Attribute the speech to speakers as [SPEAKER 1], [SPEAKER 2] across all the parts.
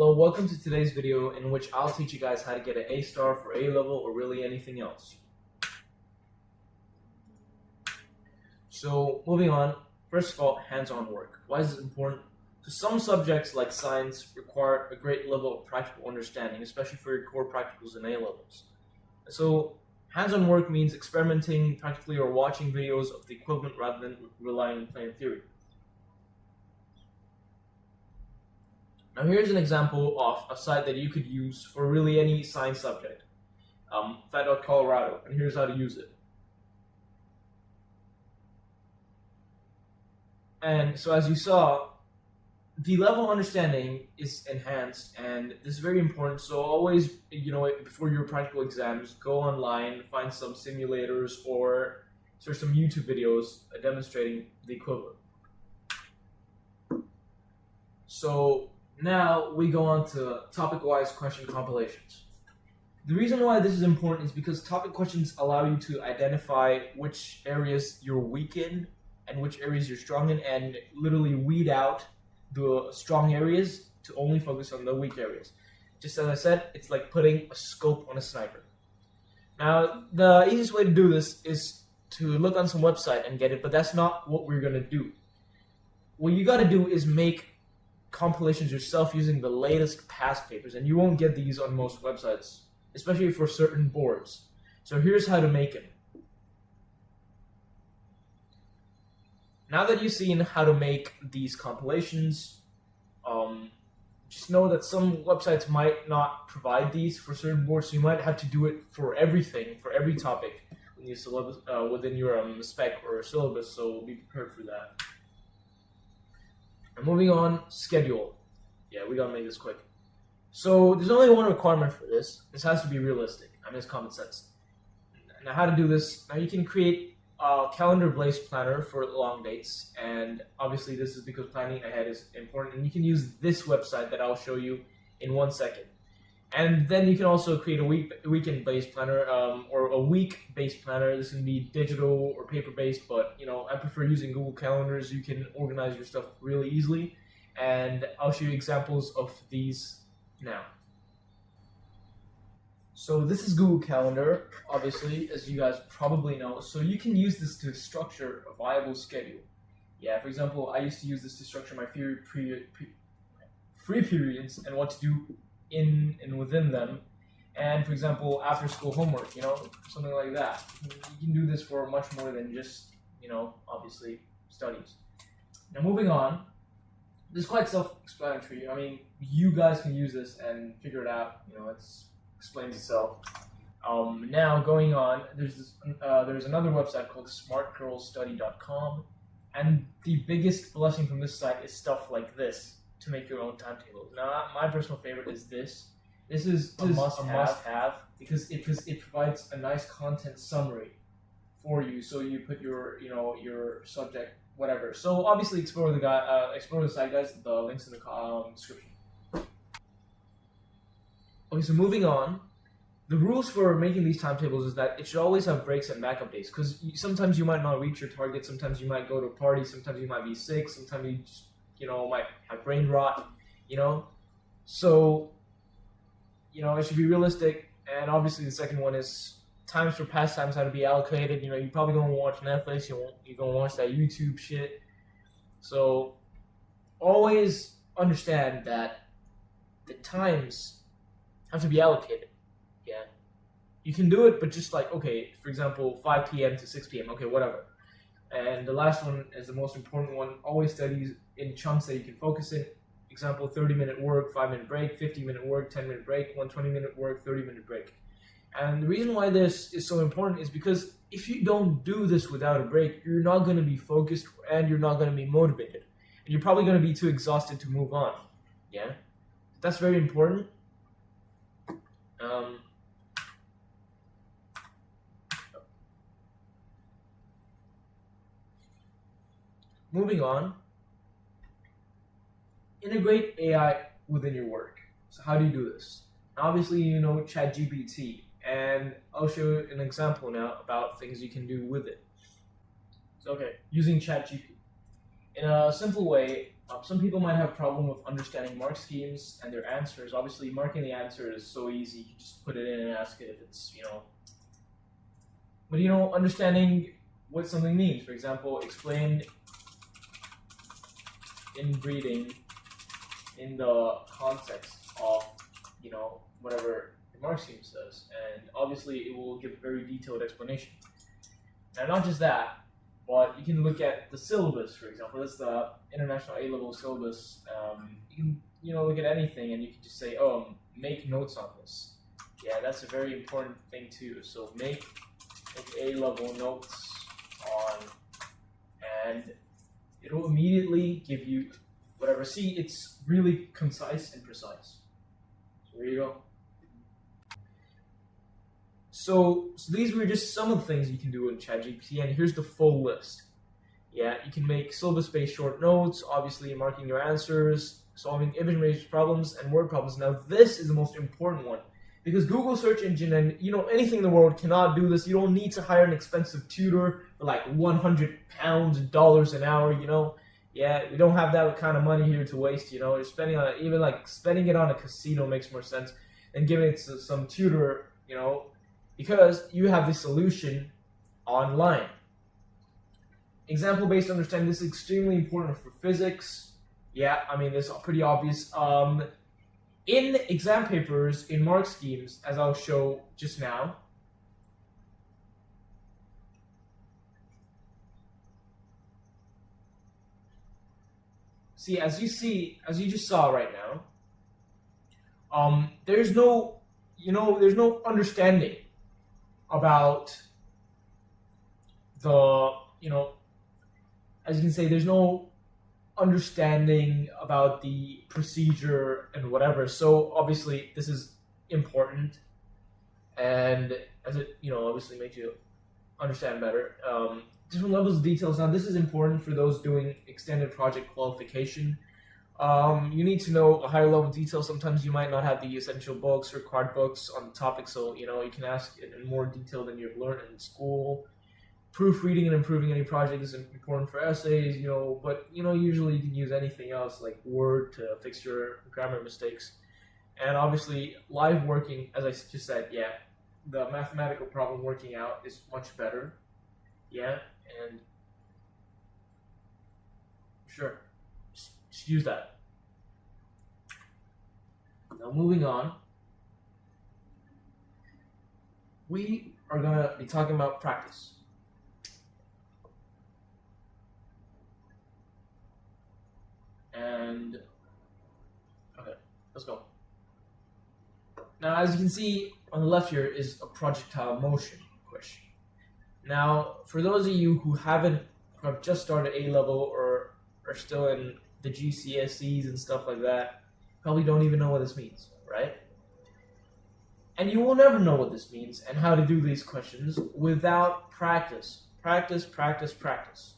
[SPEAKER 1] Hello, welcome to today's video in which I'll teach you guys how to get an A star for A level or really anything else. So moving on, first of all, hands-on work. Why is this important? So some subjects like science require a great level of practical understanding, especially for your core practicals and A levels. So hands-on work means experimenting practically or watching videos of the equivalent rather than relying on plain theory. Now here's an example of a site that you could use for really any science subject, Phat.Colorado, and here's how to use it. And so as you saw, the level of understanding is enhanced, and this is very important. So always, before your practical exams, go online, find some simulators, or search some YouTube videos demonstrating the equivalent. So now we go on to topic-wise question compilations. The reason why this is important is because topic questions allow you to identify which areas you're weak in and which areas you're strong in, and literally weed out the strong areas to only focus on the weak areas. Just as I said, it's like putting a scope on a sniper. Now, the easiest way to do this is to look on some website and get it, but that's not what we're going to do. What you got to do is make compilations yourself using the latest past papers, and you won't get these on most websites, especially for certain boards. So here's how to make it. Now that you've seen how to make these compilations, just know that some websites might not provide these for certain boards, so you might have to do it for everything, for every topic in your syllabus, within your spec or syllabus, so be prepared for that. And moving on, schedule. Yeah, we gotta make this quick. So there's only one requirement for this. This has to be realistic. I mean, it's common sense. Now, how to do this? Now, you can create a calendar-based planner for long dates, and obviously this is because planning ahead is important. And you can use this website that I'll show you in 1 second. And then you can also create a weekend-based planner or a week-based planner. This can be digital or paper-based, but I prefer using Google Calendars. You can organize your stuff really easily, and I'll show you examples of these now. So this is Google Calendar, obviously, as you guys probably know. So you can use this to structure a viable schedule. Yeah, for example, I used to use this to structure my free periods and what to do in and within them, and for example, after school homework, something like that. You can do this for much more than just, obviously studies. Now moving on, this is quite self-explanatory. I mean, you guys can use this and figure it out. It explains itself. Now going on, there's another website called smartgirlstudy.com, and the biggest blessing from this site is stuff like this, to make your own timetable. Now, my personal favorite is this. This is a must-have because it provides a nice content summary for you. So you put your subject, whatever. So obviously explore the site, guys. The links in the description. Okay, so moving on. The rules for making these timetables is that it should always have breaks and backup days, because sometimes you might not reach your target. Sometimes you might go to a party. Sometimes you might be sick. Sometimes you just might have brain rot, So, it should be realistic. And obviously the second one is times for pastimes, how to be allocated. You're probably going to watch Netflix, you're going to watch that YouTube shit. So, always understand that the times have to be allocated. Yeah. You can do it, but just like, okay, for example, 5 p.m. to 6 p.m., okay, whatever. And the last one is the most important one. Always study in chunks that you can focus in. Example, 30-minute work, 5-minute break, 50-minute work, 10-minute break, 120-minute work, 30-minute break. And the reason why this is so important is because if you don't do this without a break, you're not going to be focused and you're not going to be motivated. And you're probably going to be too exhausted to move on. Yeah? That's very important. Moving on, integrate AI within your work. So how do you do this? Obviously, ChatGPT, and I'll show you an example now about things you can do with it. So, okay, using ChatGPT. In a simple way, Some people might have problem with understanding mark schemes and their answers. Obviously, marking the answer is so easy. You can just put it in and ask it if it's, But, understanding what something means. For example, explain inbreeding in the context of, whatever the mark scheme says. And obviously, it will give a very detailed explanation. Now, not just that, but you can look at the syllabus, for example. That's the International A-Level syllabus. You can, look at anything and you can just say, oh, make notes on this. Yeah, that's a very important thing too. So make A-Level notes on, and it'll immediately give you whatever. See, it's really concise and precise. So there you go. So these were just some of the things you can do in ChatGPT, and here's the full list. Yeah, you can make syllabus-based short notes, obviously marking your answers, solving image-based problems, and word problems. Now, this is the most important one, because Google search engine and anything in the world cannot do this. You don't need to hire an expensive tutor for like £100 dollars an hour. Yeah, we don't have that kind of money here to waste. You're spending on it. Even like spending it on a casino makes more sense than giving it to some tutor. Because you have the solution online. Example-based understanding, this is extremely important for physics. Yeah, I mean, this is pretty obvious. In exam papers, in mark schemes, as I'll show just now, as you just saw right now, there's no understanding about the, as you can say, there's no understanding about the procedure and whatever. So obviously this is important, and as it, obviously makes you understand better. Different levels of details. Now this is important for those doing extended project qualification. You need to know a higher level of detail. Sometimes you might not have the essential books, required books on the topic, so you can ask it in more detail than you've learned in school. Proofreading and improving any project is important for essays, but usually you can use anything else like Word to fix your grammar mistakes. And obviously live working, as I just said, yeah, the mathematical problem working out is much better. Yeah, and sure, just use that. Now moving on, we are going to be talking about practice. And, okay, let's go. Now, as you can see on the left here is a projectile motion question. Now, for those of you who have just started A-Level or are still in the GCSEs and stuff like that, probably don't even know what this means, right? And you will never know what this means and how to do these questions without practice. Practice, practice, practice.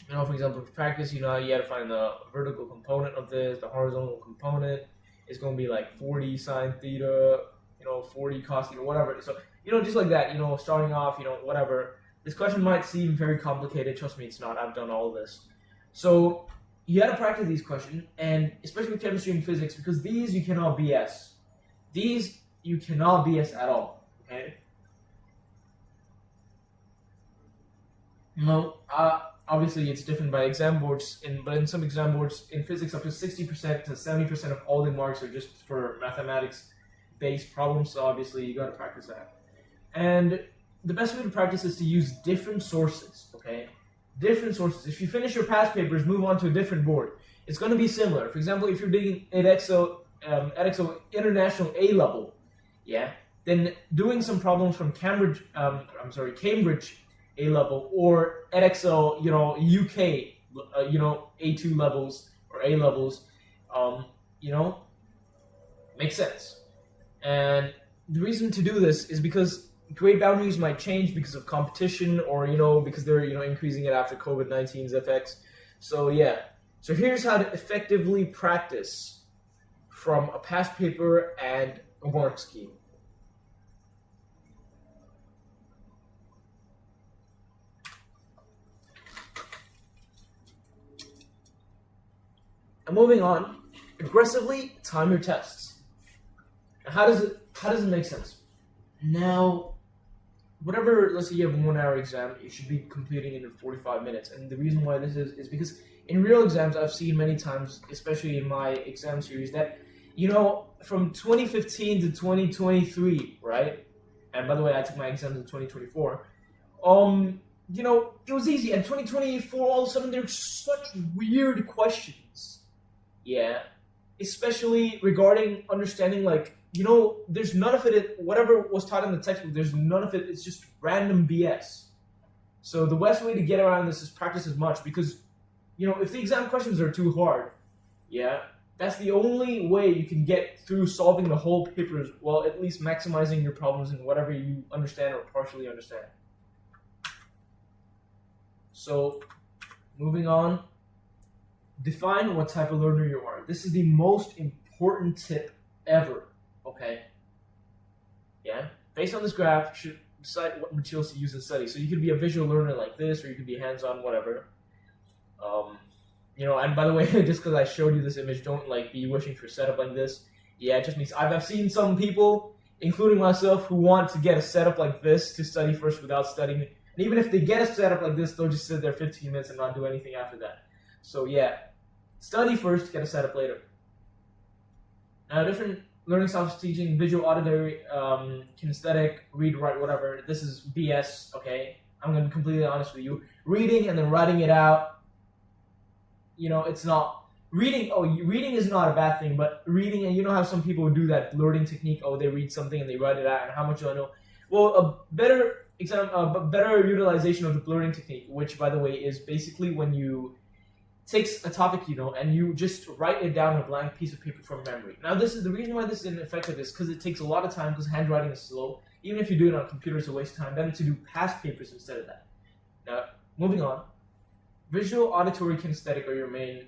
[SPEAKER 1] For example, for practice, you got to find the vertical component of this, the horizontal component. It's going to be like 40 sine theta, 40 cos theta, whatever. So, just like that, starting off, whatever. This question might seem very complicated. Trust me, it's not. I've done all of this. So, you got to practice these questions, and especially with chemistry and physics, because these you cannot BS. These you cannot BS at all, okay? Obviously, it's different by exam boards, but in some exam boards, in physics, up to 60% to 70% of all the marks are just for mathematics-based problems, so obviously you got to practice that. And the best way to practice is to use different sources, okay? Different sources. If you finish your past papers, move on to a different board. It's going to be similar. For example, if you're doing Edexcel International A-Level, yeah, then doing some problems from Cambridge A-Level or Edexcel, UK, A2 levels or A levels, makes sense. And the reason to do this is because grade boundaries might change because of competition or, because they're, increasing it after COVID-19's effects. So, yeah. So here's how to effectively practice from a past paper and a mark scheme. And moving on, aggressively time your tests. Now, how does it make sense? Now, whatever, let's say you have a 1 hour exam, you should be completing it in 45 minutes. And the reason why this is because in real exams, I've seen many times, especially in my exam series, that, from 2015 to 2023, right? And by the way, I took my exams in 2024. It was easy. And 2024, all of a sudden, there's such weird questions. Yeah. Especially regarding understanding, there's none of it, whatever was taught in the textbook, there's none of it, it's just random BS. So the best way to get around this is practice as much, because, if the exam questions are too hard, yeah, that's the only way you can get through solving the whole paper, while at least maximizing your problems in whatever you understand or partially understand. So, moving on, define what type of learner you are. This is the most important tip ever, okay? Yeah? Based on this graph, you should decide what materials to use in study. So you could be a visual learner like this, or you could be hands-on, whatever. And by the way, just because I showed you this image, don't be wishing for a setup like this. Yeah, it just means I've seen some people, including myself, who want to get a setup like this to study first without studying. And even if they get a setup like this, they'll just sit there 15 minutes and not do anything after that. So yeah, study first, get a setup later. Now, different learning styles of teaching: visual, auditory, kinesthetic, read, write, whatever. This is BS, okay? I'm going to be completely honest with you. Reading and then writing it out, it's not... Reading is not a bad thing, but reading, and how some people do that blurting technique, they read something and they write it out, and how much do I know? Well, a better utilization of the blurting technique, which, by the way, is basically when you takes a topic and you just write it down on a blank piece of paper from memory. Now, this is the reason why this is ineffective is because it takes a lot of time, because handwriting is slow. Even if you do it on a computer, it's a waste of time. Better to do past papers instead of that. Now, moving on. Visual, auditory, kinesthetic are your main,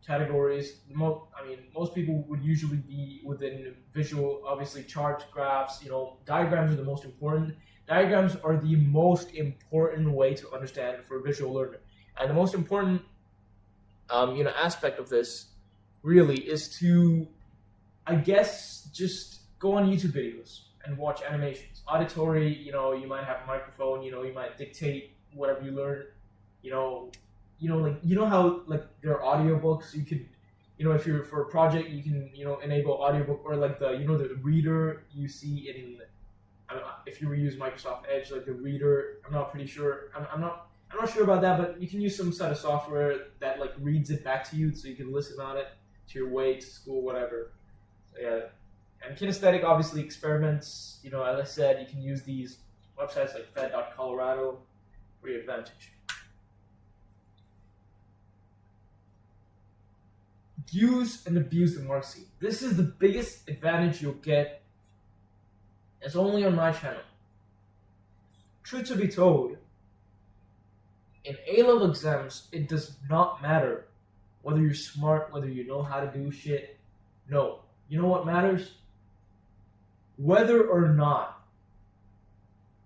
[SPEAKER 1] categories. Most people would usually be within visual, obviously charts, graphs, diagrams are the most important. Diagrams are the most important way to understand for a visual learner. And the most important aspect of this really is to, I guess, just go on YouTube videos and watch animations. Auditory, you might have a microphone, you might dictate whatever you learn, how there are audiobooks. You could, if you're for a project, you can, enable audiobook, or the reader you see in, if you use Microsoft Edge, the reader. I'm not pretty sure. I'm not sure about that, but you can use some sort of software that reads it back to you, so you can listen on it to your way to school, whatever. So, yeah. And kinesthetic, obviously, experiments. As I said, you can use these websites like Fed.Colorado for your advantage. Use and abuse the mark scheme. This is the biggest advantage you'll get. It's only on my channel. Truth to be told, in A-level exams, it does not matter whether you're smart, whether you know how to do shit. No. You know what matters? Whether or not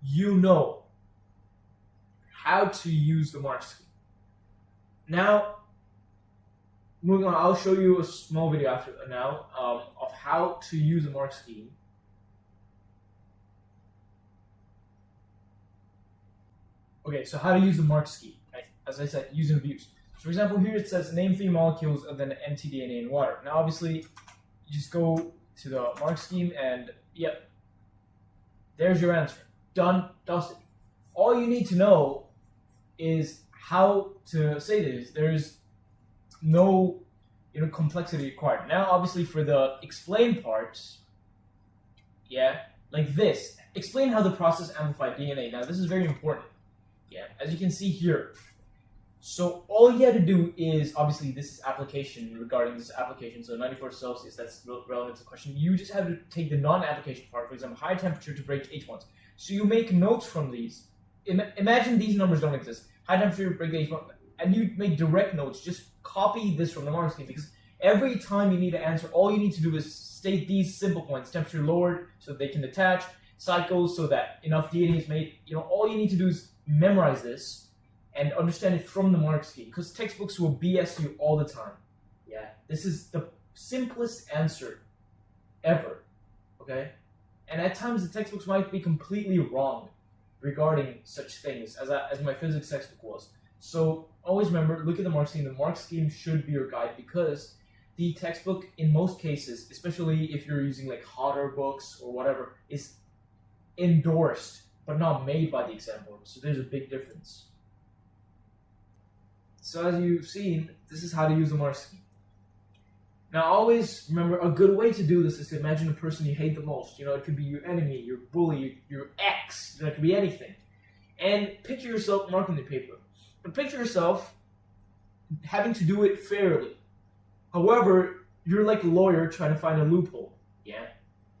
[SPEAKER 1] you know how to use the mark scheme. Now, moving on, I'll show you a small video after now of how to use the mark scheme. Okay, so how to use the mark scheme, right? As I said, use and abuse. So for example, here it says name 3 molecules of the mtDNA in water. Now, obviously, you just go to the mark scheme and, yep, there's your answer. Done, dusted. All you need to know is how to say this. There's no complexity required. Now, obviously, for the explain parts, yeah, like this. Explain how the process amplified DNA. Now, this is very important. Yeah, as you can see here. So all you had to do is, obviously, this is application, regarding this application, so 94 Celsius, that's relevant to the question. You just have to take the non-application part, for example, high temperature to break H1s. So you make notes from these. Imagine these numbers don't exist. High temperature to break H1, and you make direct notes. Just copy this from the mark scheme, because every time you need to answer, all you need to do is state these simple points. Temperature lowered so they can detach, cycles so that enough DNA is made. All you need to do is memorize this and understand it from the mark scheme, because textbooks will BS you all the time. Yeah. This is the simplest answer ever, okay? And at times the textbooks might be completely wrong regarding such things as my physics textbook was. So always remember, look at the mark scheme. The mark scheme should be your guide because the textbook, in most cases, especially if you're using like hotter books or whatever, is endorsed but not made by the exam board. So there's a big difference. So as you've seen, this is how to use the mark scheme. Now always remember, a good way to do this is to imagine a person you hate the most. You know, it could be your enemy, your bully, your ex, you know, it could be anything. And picture yourself marking the paper. But picture yourself having to do it fairly. However, you're like a lawyer trying to find a loophole. Yeah?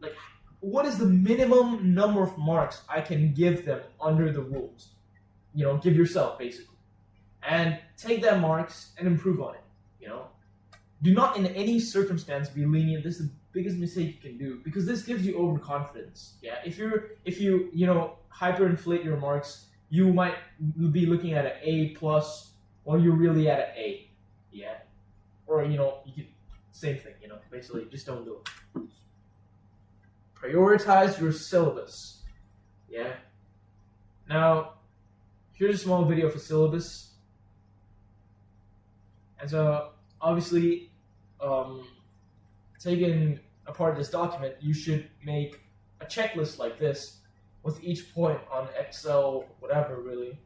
[SPEAKER 1] Like, what is the minimum number of marks I can give them under the rules? You know, give yourself, basically. And take that marks and improve on it, you know? Do not in any circumstance be lenient. This is the biggest mistake you can do because this gives you overconfidence. Yeah, if you hyperinflate your marks, you might be looking at an A plus, or you're really at an A. Yeah, or you could same thing. Basically, just don't do it. Prioritize your syllabus. Yeah. Now, here's a small video of a syllabus, and so obviously, taking apart this document, you should make a checklist like this with each point on Excel, whatever really,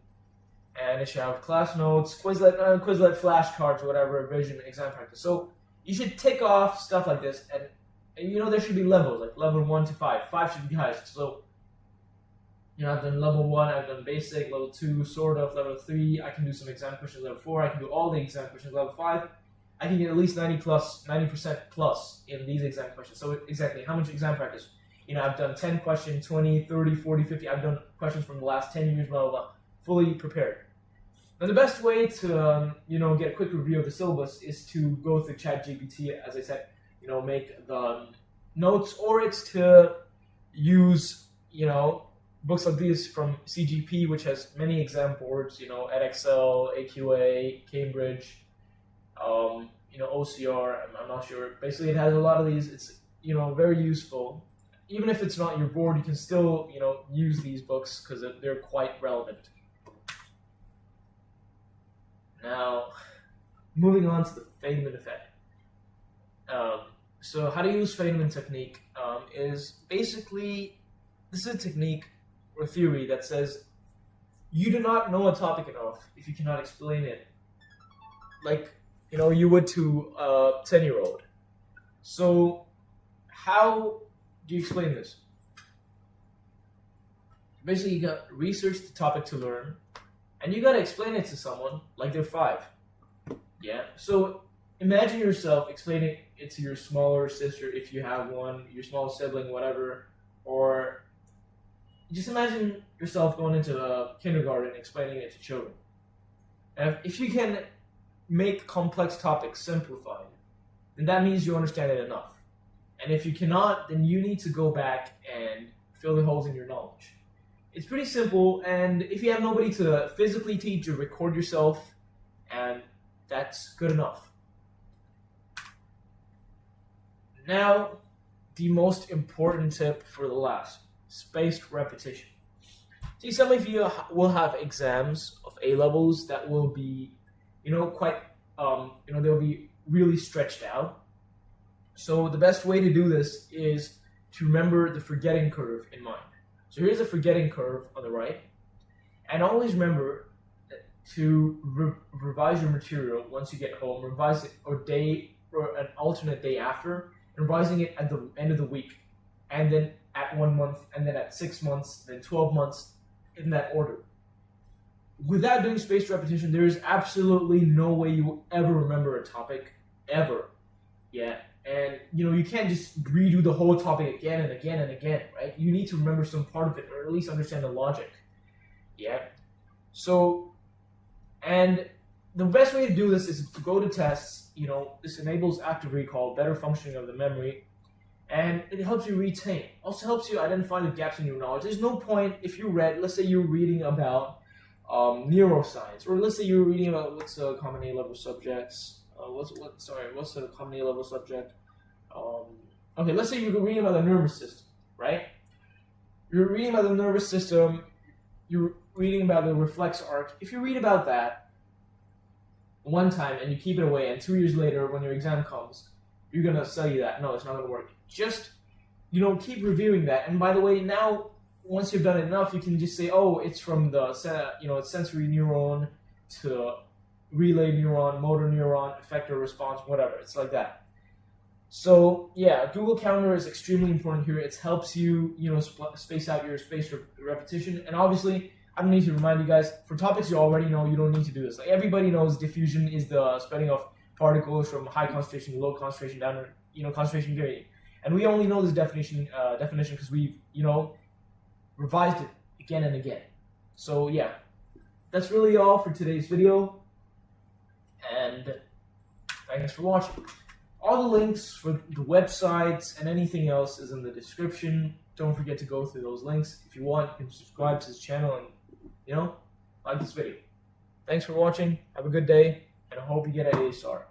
[SPEAKER 1] and it should have class notes, Quizlet flashcards, whatever, revision, exam practice. So you should tick off stuff like this, and there should be levels, like level 1 to 5. 5 should be highest. So I've done level 1, I've done basic, level 2, sort of, level 3, I can do some exam questions, level 4, I can do all the exam questions, level 5, I can get at least 90% plus in these exam questions. So exactly, how much exam practice? I've done 10 questions, 20, 30, 40, 50, I've done questions from the last 10 years, blah, blah, blah, fully prepared. Now the best way to, get a quick review of the syllabus is to go through ChatGPT, as I said, make the notes, or it's to use, books like these from CGP, which has many exam boards, EdXL, AQA, Cambridge, OCR, I'm not sure. Basically, it has a lot of these. It's, very useful. Even if it's not your board, you can still, use these books because they're quite relevant. Now, moving on to the Feynman effect. So how to use Feynman technique is basically, this is a technique or theory that says you do not know a topic enough if you cannot explain it like you would to a 10-year-old. So how do you explain this? Basically, you got to research the topic to learn, and you got to explain it to someone like they're 5. Yeah. So imagine yourself explaining it to your smaller sister, if you have one, your small sibling, whatever, or just imagine yourself going into a kindergarten explaining it to children. And if you can make complex topics simplified, then that means you understand it enough. And if you cannot, then you need to go back and fill the holes in your knowledge. It's pretty simple, and if you have nobody to physically teach, you record yourself, and that's good enough. Now, the most important tip for the last, spaced repetition. See, some of you will have exams of A-levels that will be, quite, they'll be really stretched out. So the best way to do this is to remember the forgetting curve in mind. So here's the forgetting curve on the right. And always remember to revise your material once you get home, revise it or an alternate day after, revising it at the end of the week, and then at 1 month, and then at 6 months, then 12 months, in that order. Without doing spaced repetition, there is absolutely no way you will ever remember a topic, ever. Yeah, and you can't just redo the whole topic again and again and again, right? You need to remember some part of it, or at least understand the logic. Yeah. So, and the best way to do this is to go to tests. This enables active recall, better functioning of the memory, and it helps you retain. Also helps you identify the gaps in your knowledge. There's no point if let's say you're reading about neuroscience, or let's say you're reading about what's common A-level subjects, what's the common A level subject? Okay, let's say you're reading about the nervous system, right? You're reading about the nervous system. You're reading about the reflex arc. If you read about that one time and you keep it away, and 2 years later, when your exam comes, you're gonna study that. No, it's not gonna work. Just keep reviewing that. And by the way, now once you've done it enough, you can just say, oh, it's from the it's sensory neuron to relay neuron, motor neuron, effector response, whatever. It's like that. So yeah, Google Calendar is extremely important here. It helps you, space out your spaced repetition. And obviously, I don't need to remind you guys, for topics you already know, you don't need to do this. Like everybody knows diffusion is the spreading of particles from high concentration to low concentration down to, concentration gradient. And we only know this definition because we've, revised it again and again. So yeah, that's really all for today's video. And thanks for watching. All the links for the websites and anything else is in the description. Don't forget to go through those links. If you want, you can subscribe to this channel and, like this video. Thanks for watching. Have a good day, and I hope you get an A star.